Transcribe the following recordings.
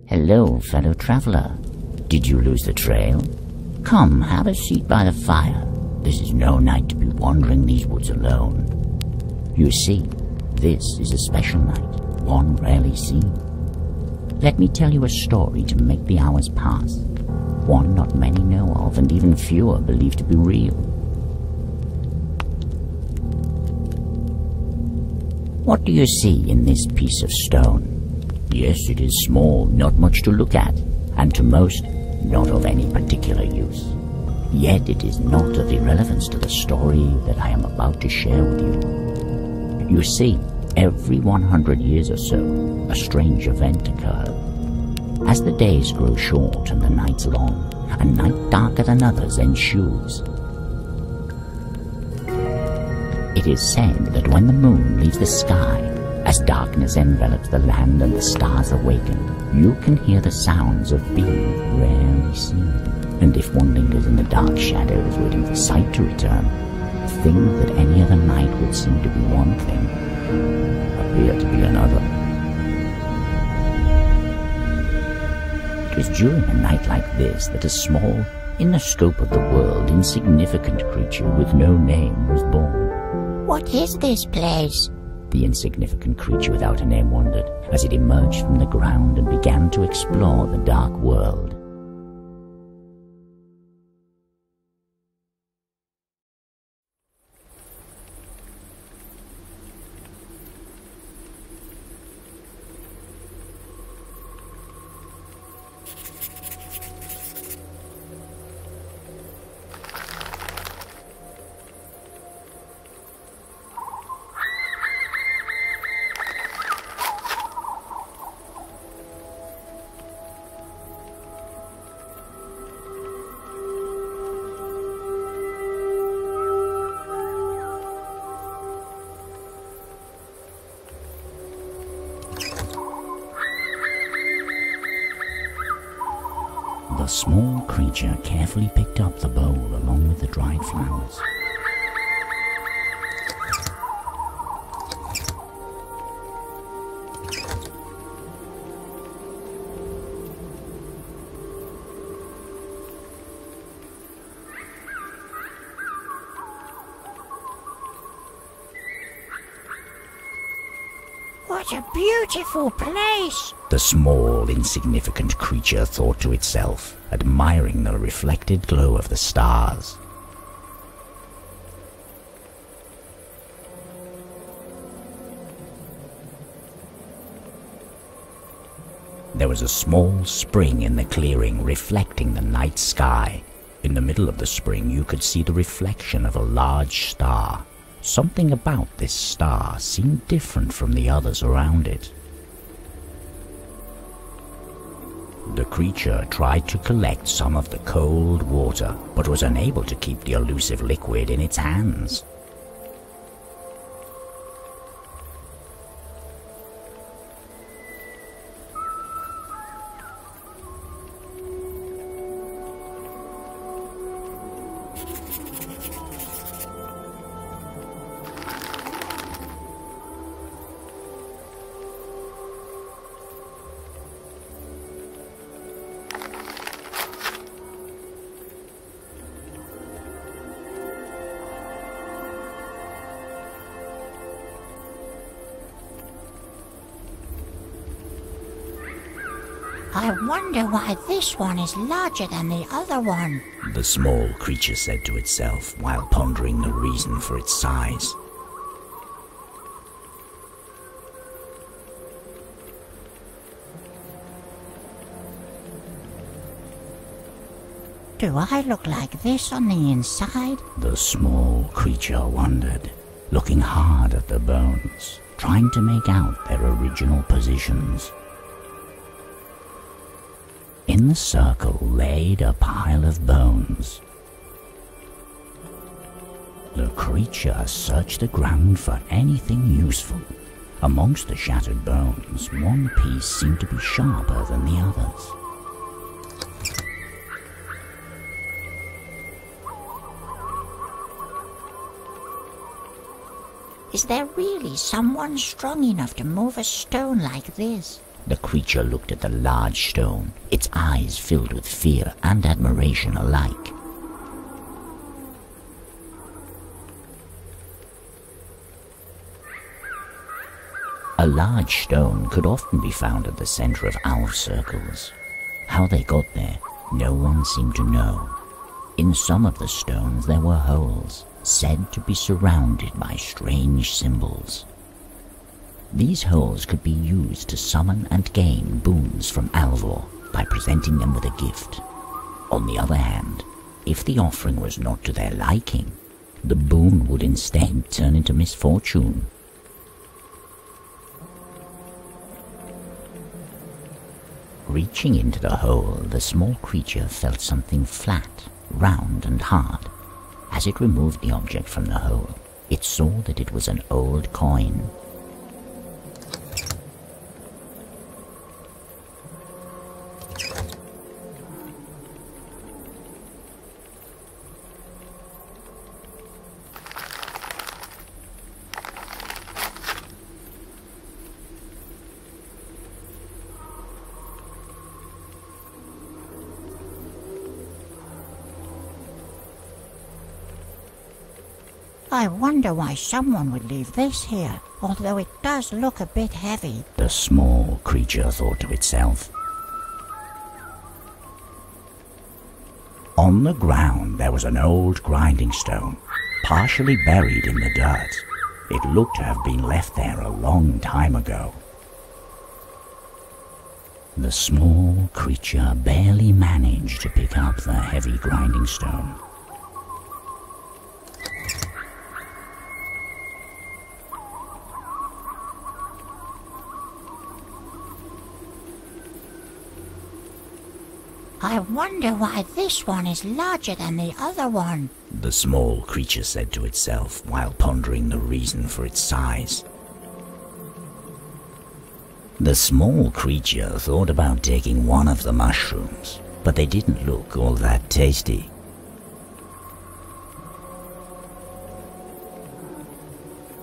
Hello, fellow traveler. Did you lose the trail? Come, have a seat by the fire. This is no night to be wandering these woods alone. You see, this is a special night, one rarely seen. Let me tell you a story to make the hours pass, one not many know of and even fewer believe to be real. What do you see in this piece of stone? Yes, it is small, not much to look at, and to most, not of any particular use. Yet it is not of irrelevance to the story that I am about to share with you. You see, every 100 years or so, a strange event occurs. As the days grow short and the nights long, a night darker than others ensues. It is said that when the moon leaves the sky, as darkness envelops the land and the stars awaken, you can hear the sounds of being rarely seen. And if one lingers in the dark shadows waiting for sight to return, things that any other night would seem to be one thing appear to be another. It was during a night like this that a small, in the scope of the world, insignificant creature with no name was born. What is this place? The insignificant creature without a name wondered as it emerged from the ground and began to explore the dark world. The small creature carefully picked up the bowl along with the dried flowers. What a beautiful place! The small, insignificant creature thought to itself, admiring the reflected glow of the stars. There was a small spring in the clearing reflecting the night sky. In the middle of the spring you could see the reflection of a large star. Something about this star seemed different from the others around it. The creature tried to collect some of the cold water, but was unable to keep the elusive liquid in its hands. I wonder why this one is larger than the other one. The small creature said to itself while pondering the reason for its size. Do I look like this on the inside? The small creature wondered, looking hard at the bones, trying to make out their original positions. In the circle laid a pile of bones. The creature searched the ground for anything useful. Amongst the shattered bones, one piece seemed to be sharper than the others. Is there really someone strong enough to move a stone like this? The creature looked at the large stone, its eyes filled with fear and admiration alike. A large stone could often be found at the center of owl circles. How they got there, no one seemed to know. In some of the stones there were holes, said to be surrounded by strange symbols. These holes could be used to summon and gain boons from Alvor by presenting them with a gift. On the other hand, if the offering was not to their liking, the boon would instead turn into misfortune. Reaching into the hole, the small creature felt something flat, round and hard. As it removed the object from the hole, it saw that it was an old coin. I wonder why someone would leave this here, although it does look a bit heavy. The small creature thought to itself. On the ground there was an old grinding stone, partially buried in the dirt. It looked to have been left there a long time ago. The small creature barely managed to pick up the heavy grinding stone. I wonder why this one is larger than the other one. The small creature said to itself while pondering the reason for its size. The small creature thought about taking one of the mushrooms, but they didn't look all that tasty.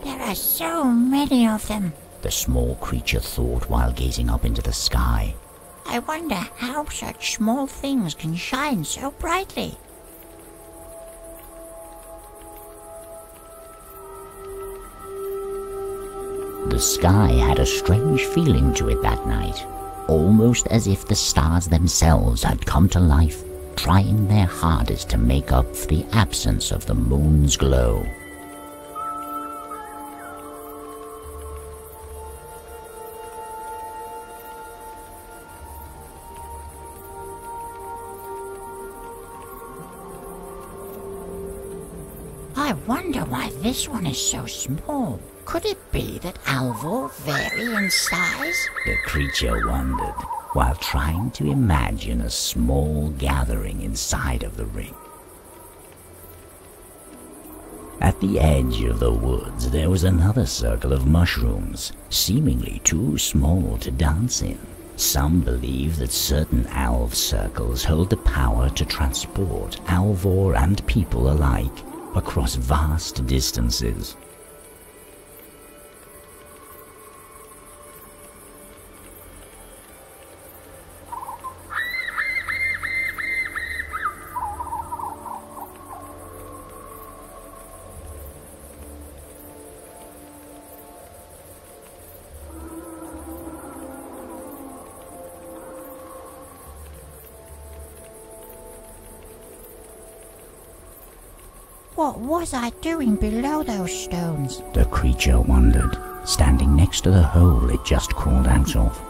There are so many of them, the small creature thought while gazing up into the sky. I wonder how such small things can shine so brightly. The sky had a strange feeling to it that night, almost as if the stars themselves had come to life, trying their hardest to make up for the absence of the moon's glow. I wonder why this one is so small. Could it be that Alvor vary in size? The creature wondered, while trying to imagine a small gathering inside of the ring. At the edge of the woods there was another circle of mushrooms, seemingly too small to dance in. Some believe that certain alv circles hold the power to transport Alvor and people alike across vast distances. What was I doing below those stones? The creature wondered, standing next to the hole it just crawled out of.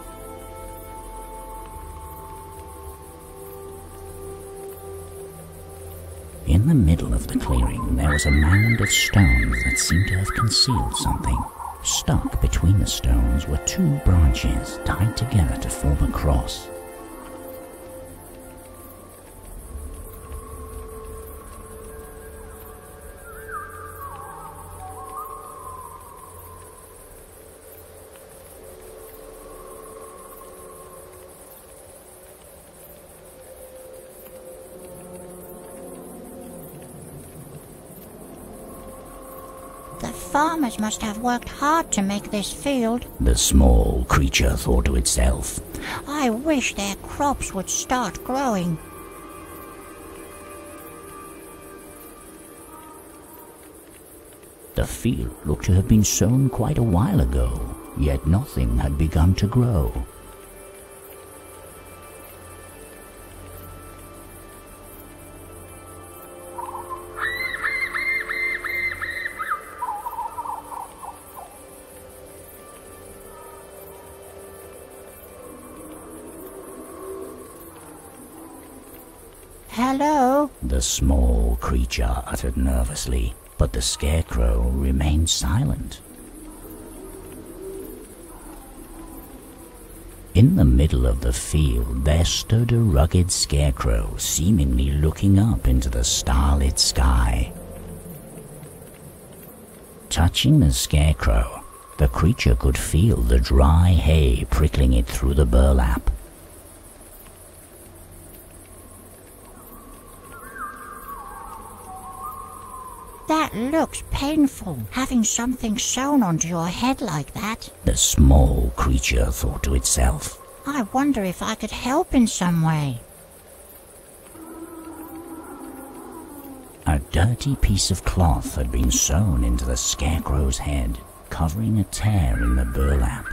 In the middle of the clearing there was a mound of stones that seemed to have concealed something. Stuck between the stones were two branches tied together to form a cross. The farmers must have worked hard to make this field. The small creature thought to itself. I wish their crops would start growing. The field looked to have been sown quite a while ago, yet nothing had begun to grow. Hello? The small creature uttered nervously, but the scarecrow remained silent. In the middle of the field there stood a rugged scarecrow, seemingly looking up into the starlit sky. Touching the scarecrow, the creature could feel the dry hay prickling it through the burlap. That looks painful, having something sewn onto your head like that. The small creature thought to itself. I wonder if I could help in some way. A dirty piece of cloth had been sewn into the scarecrow's head, covering a tear in the burlap.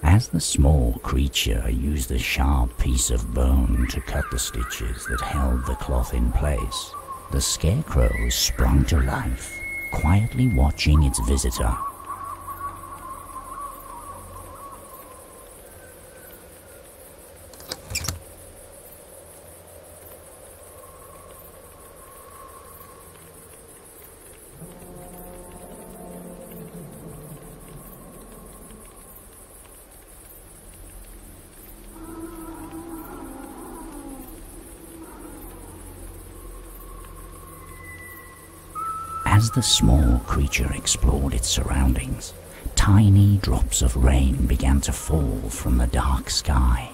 As the small creature used the sharp piece of bone to cut the stitches that held the cloth in place, the scarecrow sprung to life, quietly watching its visitor. As the small creature explored its surroundings, tiny drops of rain began to fall from the dark sky.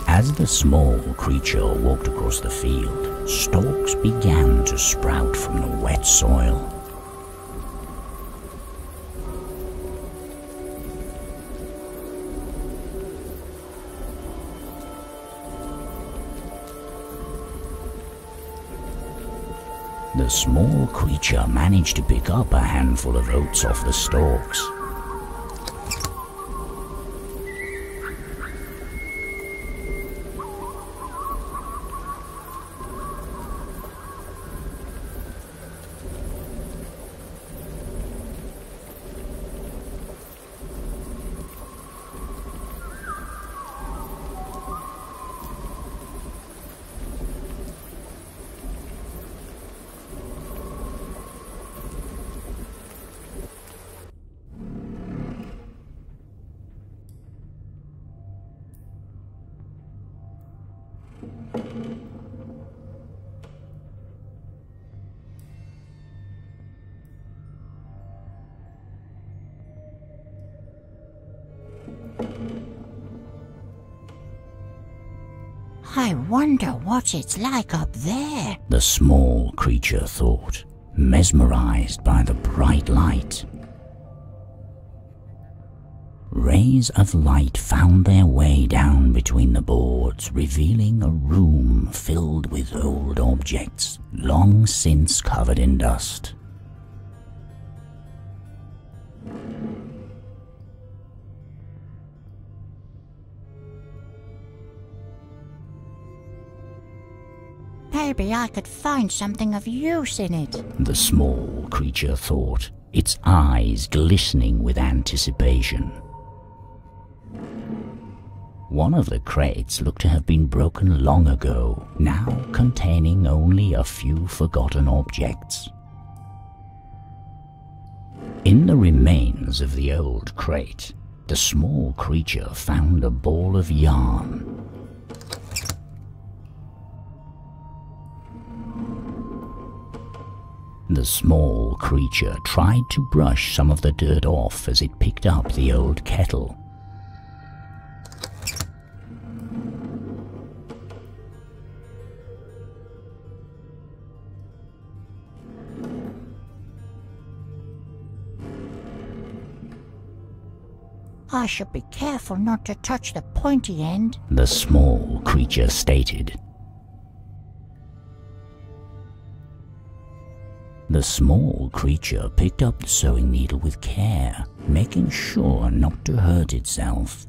As the small creature walked across the field, stalks began to sprout from the wet soil. The small creature managed to pick up a handful of oats off the stalks. I wonder what it's like up there. The small creature thought, mesmerized by the bright light. Rays of light found their way down between the boards, revealing a room filled with old objects, long since covered in dust. Maybe I could find something of use in it. The small creature thought, its eyes glistening with anticipation. One of the crates looked to have been broken long ago, now containing only a few forgotten objects. In the remains of the old crate, the small creature found a ball of yarn. The small creature tried to brush some of the dirt off as it picked up the old kettle. I should be careful not to touch the pointy end, the small creature stated. The small creature picked up the sewing needle with care, making sure not to hurt itself.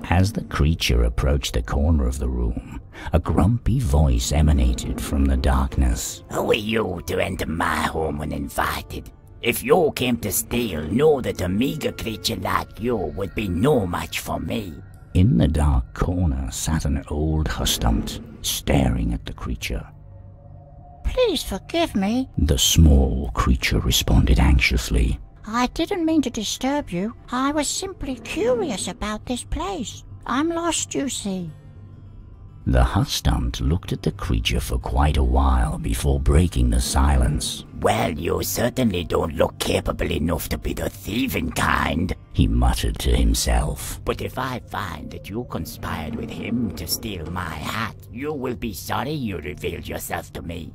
As the creature approached the corner of the room, a grumpy voice emanated from the darkness. Who are you to enter my home uninvited? If you came to steal, know that a meager creature like you would be no match for me. In the dark corner sat an old hustumpt, staring at the creature. Please forgive me. The small creature responded anxiously. I didn't mean to disturb you. I was simply curious about this place. I'm lost, you see. The hustumpt looked at the creature for quite a while before breaking the silence. Well, you certainly don't look capable enough to be the thieving kind, he muttered to himself. But if I find that you conspired with him to steal my hat, you will be sorry you revealed yourself to me.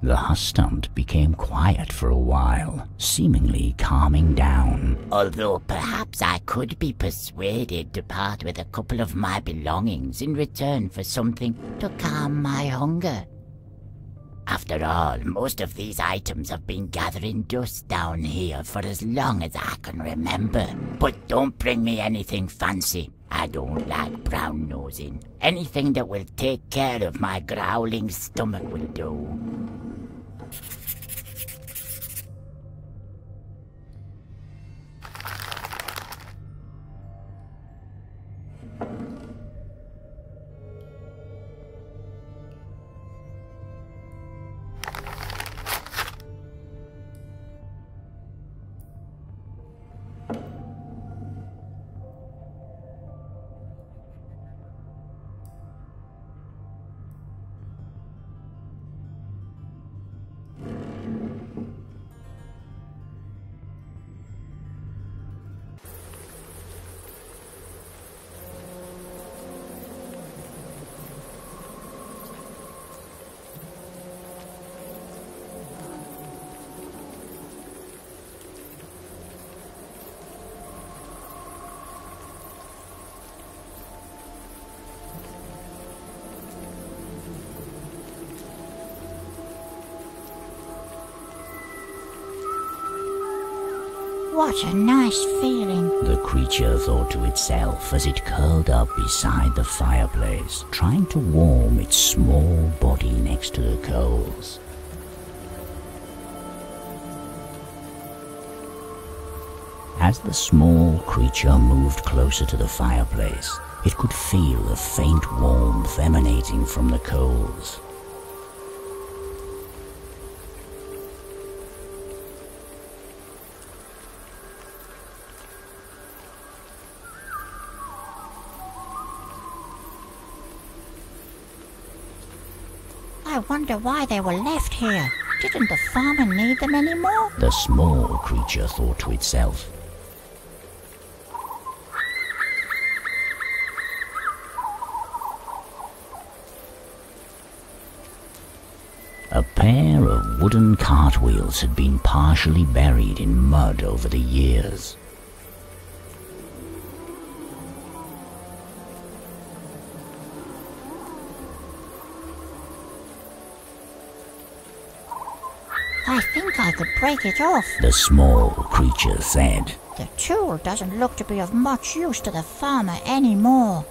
The hustumpt became quiet for a while, seemingly calming down. Although perhaps I could be persuaded to part with a couple of my belongings in return for something to calm my hunger. After all, most of these items have been gathering dust down here for as long as I can remember. But don't bring me anything fancy. I don't like brown nosing. Anything that will take care of my growling stomach will do. What a nice feeling, the creature thought to itself as it curled up beside the fireplace, trying to warm its small body next to the coals. As the small creature moved closer to the fireplace, it could feel the faint warmth emanating from the coals. I wonder why they were left here. Didn't the farmer need them anymore? The small creature thought to itself. pair of wooden cartwheels had been partially buried in mud over the years. I think I could break it off. The small creature said. The tool doesn't look to be of much use to the farmer anymore.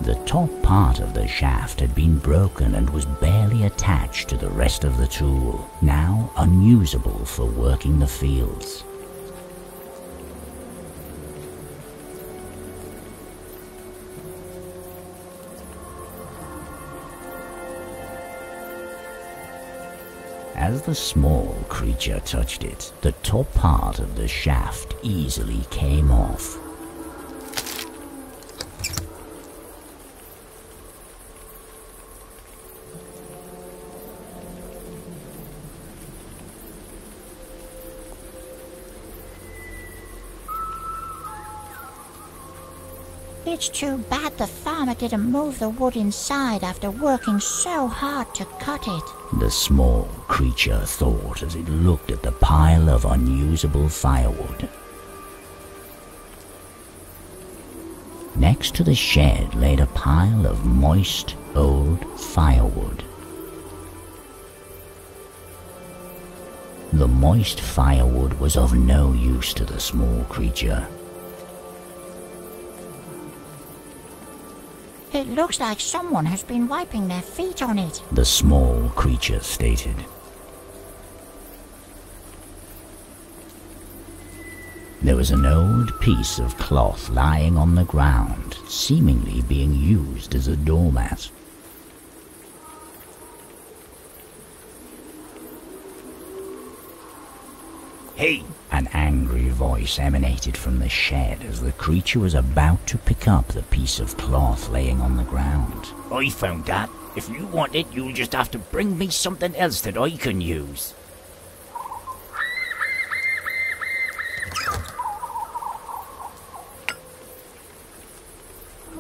The top part of the shaft had been broken and was barely attached to the rest of the tool, now unusable for working the fields. As the small creature touched it, the top part of the shaft easily came off. It's too bad the farmer didn't move the wood inside after working so hard to cut it. The small creature thought as it looked at the pile of unusable firewood. Next to the shed laid a pile of moist, old firewood. The moist firewood was of no use to the small creature. It looks like someone has been wiping their feet on it. The small creature stated. There was an old piece of cloth lying on the ground, seemingly being used as a doormat. Hey! An angry voice emanated from the shed as the creature was about to pick up the piece of cloth laying on the ground. I found that. If you want it, you'll just have to bring me something else that I can use.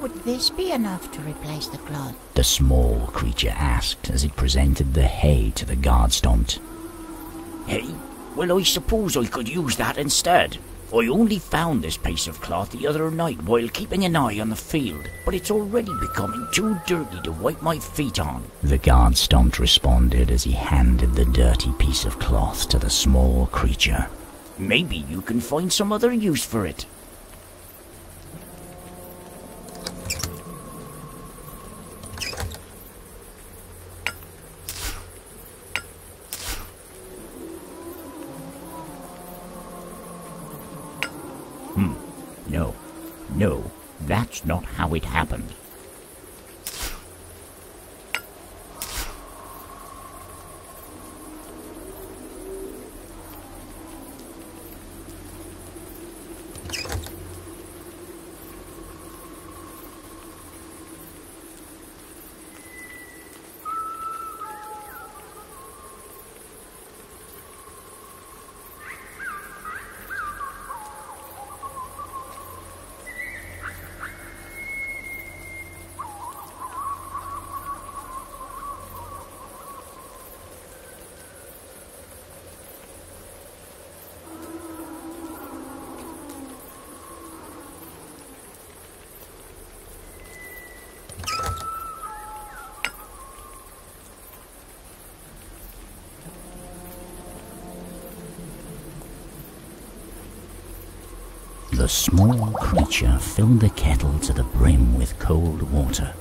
Would this be enough to replace the cloth? The small creature asked as it presented the hay to the guard stomped. Hey? Well, I suppose I could use that instead. I only found this piece of cloth the other night while keeping an eye on the field, but it's already becoming too dirty to wipe my feet on. The guard stomped responded as he handed the dirty piece of cloth to the small creature. Maybe you can find some other use for it. No, that's not how it happened. The small creature filled the kettle to the brim with cold water.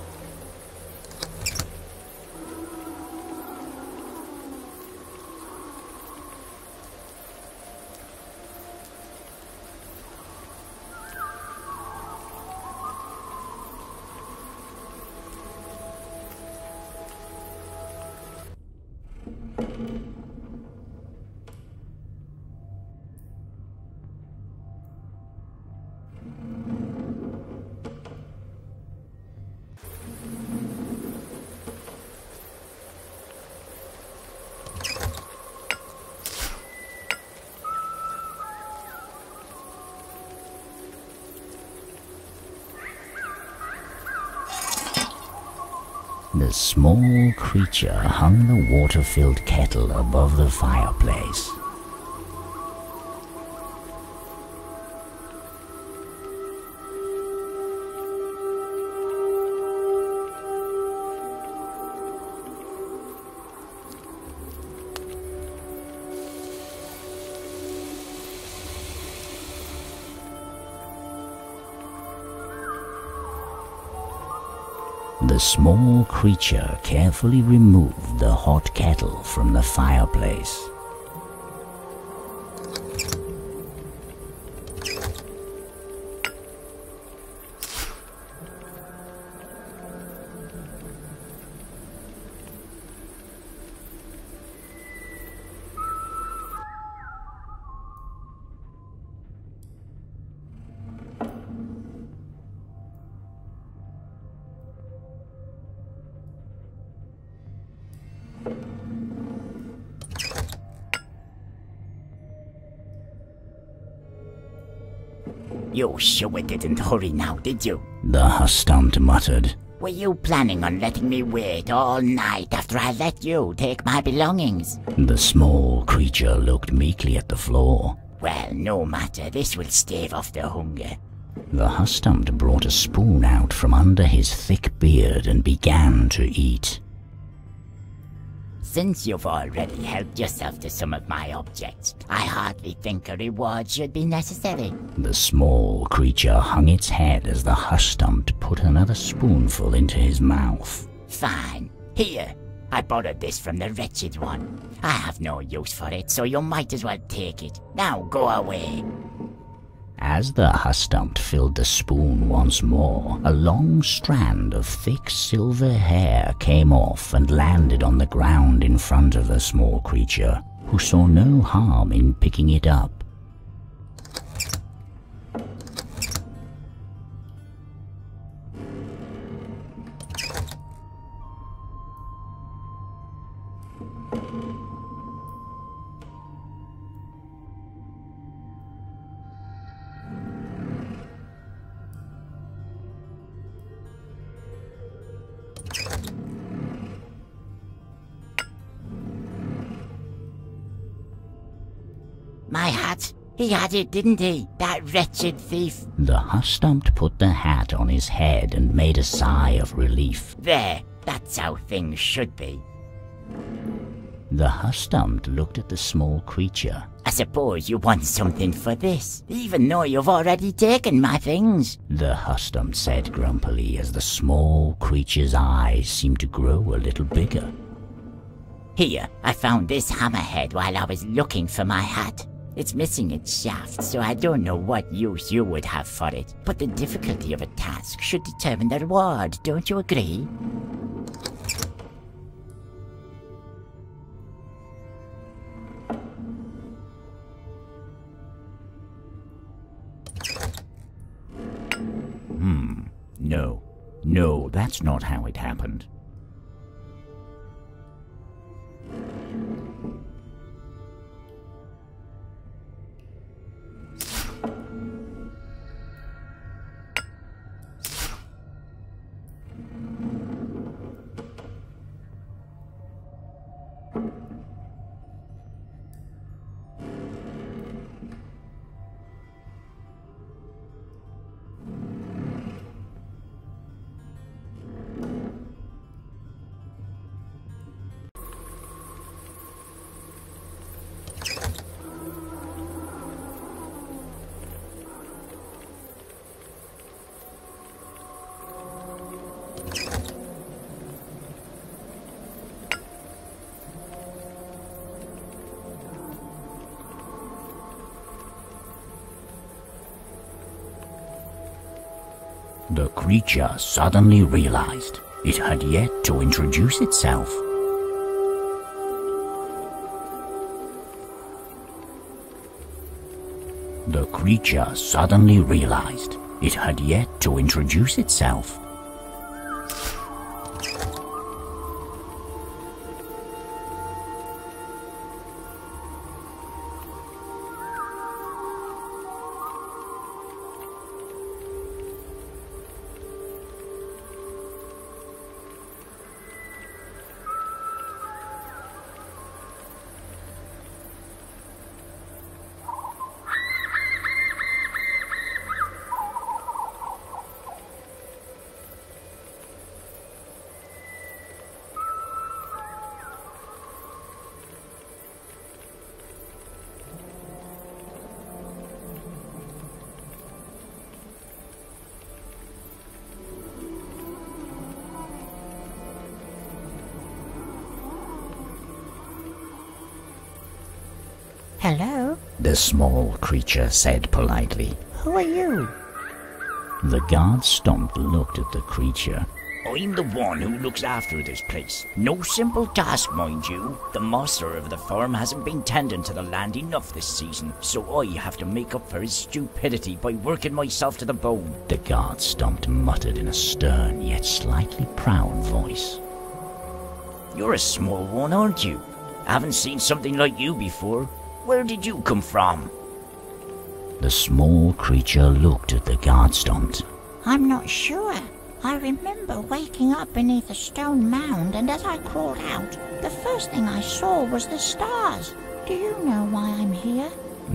The small creature hung the water-filled kettle above the fireplace. The small creature carefully removed the hot kettle from the fireplace. You sure didn't hurry now, did you? The Hustant muttered. Were you planning on letting me wait all night after I let you take my belongings? The small creature looked meekly at the floor. Well, no matter, this will stave off the hunger. The Hustant brought a spoon out from under his thick beard and began to eat. Since you've already helped yourself to some of my objects, I hardly think a reward should be necessary. The small creature hung its head as the Hustant put another spoonful into his mouth. Fine. Here, I borrowed this from the wretched one. I have no use for it, so you might as well take it. Now go away. As the Hustant filled the spoon once more, a long strand of thick silver hair came off and landed on the ground in front of the small creature, who saw no harm in picking it up. My hat? He had it, didn't he? That wretched thief. The Hustant put the hat on his head and made a sigh of relief. There, that's how things should be. The Hustant looked at the small creature. I suppose you want something for this, even though you've already taken my things. The Hustant said grumpily as the small creature's eyes seemed to grow a little bigger. Here, I found this hammerhead while I was looking for my hat. It's missing its shaft, so I don't know what use you would have for it. But the difficulty of a task should determine the reward, don't you agree? No, that's not how it happened. The creature suddenly realized it had yet to introduce itself. The creature suddenly realized it had yet to introduce itself. Hello? the small creature said politely. Who are you? The guard Stomp looked at the creature. I'm the one who looks after this place. No simple task, mind you. The master of the farm hasn't been tending to the land enough this season, so I have to make up for his stupidity by working myself to the bone. The guard Stomp muttered in a stern yet slightly proud voice. You're a small one, aren't you? I haven't seen something like you before. Where did you come from? The small creature looked at the guard Stomp. I'm not sure. I remember waking up beneath a stone mound, and as I crawled out, the first thing I saw was the stars. Do you know why I'm here?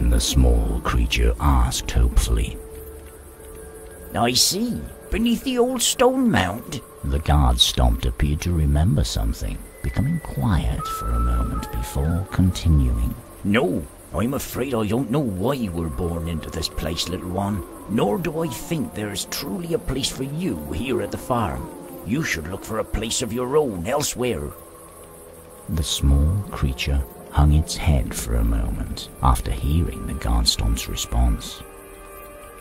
The small creature asked hopefully. I see. Beneath the old stone mound. The guard Stomp appeared to remember something, becoming quiet for a moment before continuing. No, I'm afraid I don't know why you were born into this place, little one. Nor do I think there is truly a place for you here at the farm. You should look for a place of your own elsewhere. The small creature hung its head for a moment after hearing the guard Stomp's response.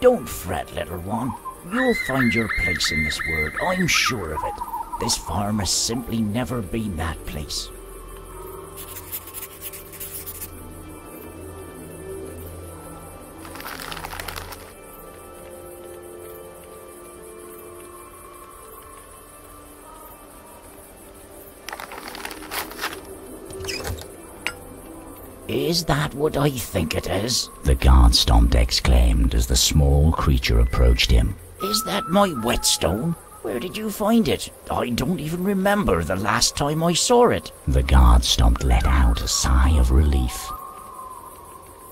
Don't fret, little one. You'll find your place in this world, I'm sure of it. This farm has simply never been that place. Is that what I think it is? The guard Stomp exclaimed as the small creature approached him. Is that my whetstone? Where did you find it? I don't even remember the last time I saw it. The guard Stomp let out a sigh of relief.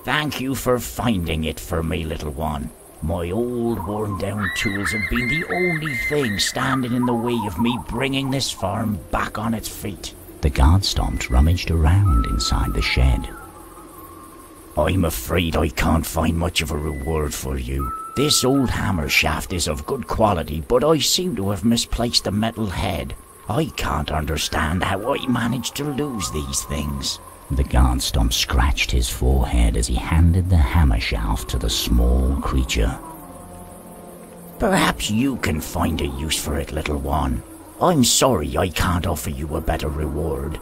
Thank you for finding it for me, little one. My old worn-down tools have been the only thing standing in the way of me bringing this farm back on its feet. The guard Stomp rummaged around inside the shed. I'm afraid I can't find much of a reward for you. This old hammer shaft is of good quality, but I seem to have misplaced the metal head. I can't understand how I managed to lose these things. The guard Stomp scratched his forehead as he handed the hammer shaft to the small creature. Perhaps you can find a use for it, little one. I'm sorry I can't offer you a better reward.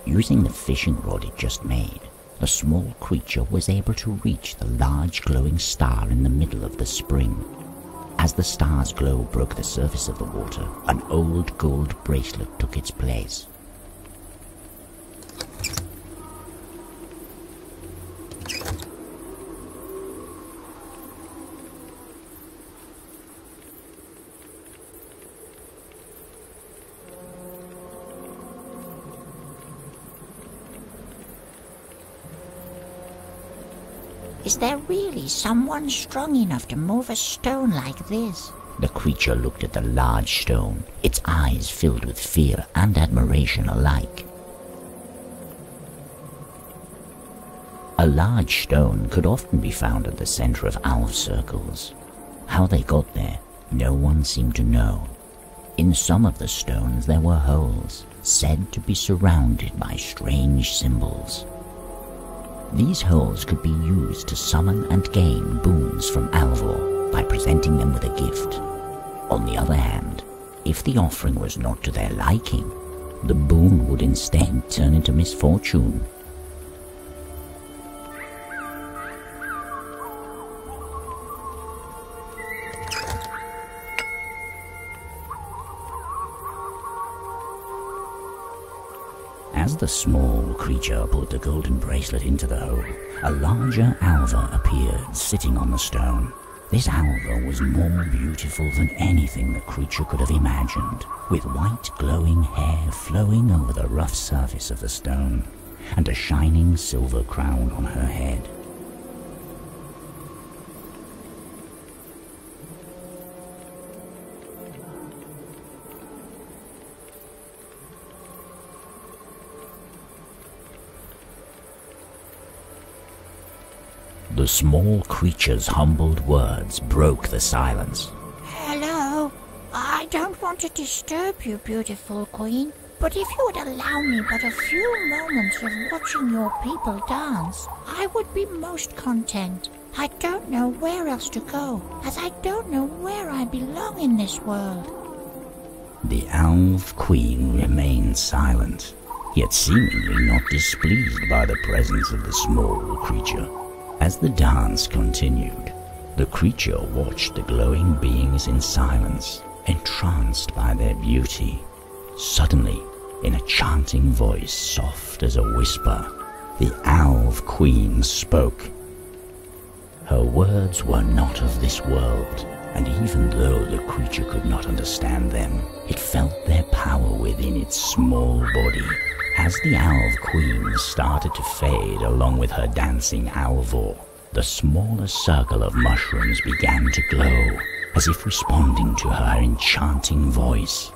Using the fishing rod it just made, the small creature was able to reach the large glowing star in the middle of the spring. As the star's glow broke the surface of the water, an old gold bracelet took its place. Is there really someone strong enough to move a stone like this? The creature looked at the large stone, its eyes filled with fear and admiration alike. A large stone could often be found at the center of elf circles. How they got there, no one seemed to know. In some of the stones there were holes, said to be surrounded by strange symbols. These holes could be used to summon and gain boons from Alvor by presenting them with a gift. On the other hand, if the offering was not to their liking, the boon would instead turn into misfortune. As the small creature put the golden bracelet into the hole, a larger alva appeared sitting on the stone. This alva was more beautiful than anything the creature could have imagined, with white glowing hair flowing over the rough surface of the stone, and a shining silver crown on her head. The small creature's humbled words broke the silence. Hello. I don't want to disturb you, beautiful queen, but if you would allow me but a few moments of watching your people dance, I would be most content. I don't know where else to go, as I don't know where I belong in this world. The elf queen remained silent, yet seemingly not displeased by the presence of the small creature. As the dance continued, the creature watched the glowing beings in silence, entranced by their beauty. Suddenly, in a chanting voice soft as a whisper, the elf queen spoke. Her words were not of this world, and even though the creature could not understand them, it felt their power within its small body. As the elf queen started to fade along with her dancing alvor, the smaller circle of mushrooms began to glow, as if responding to her enchanting voice.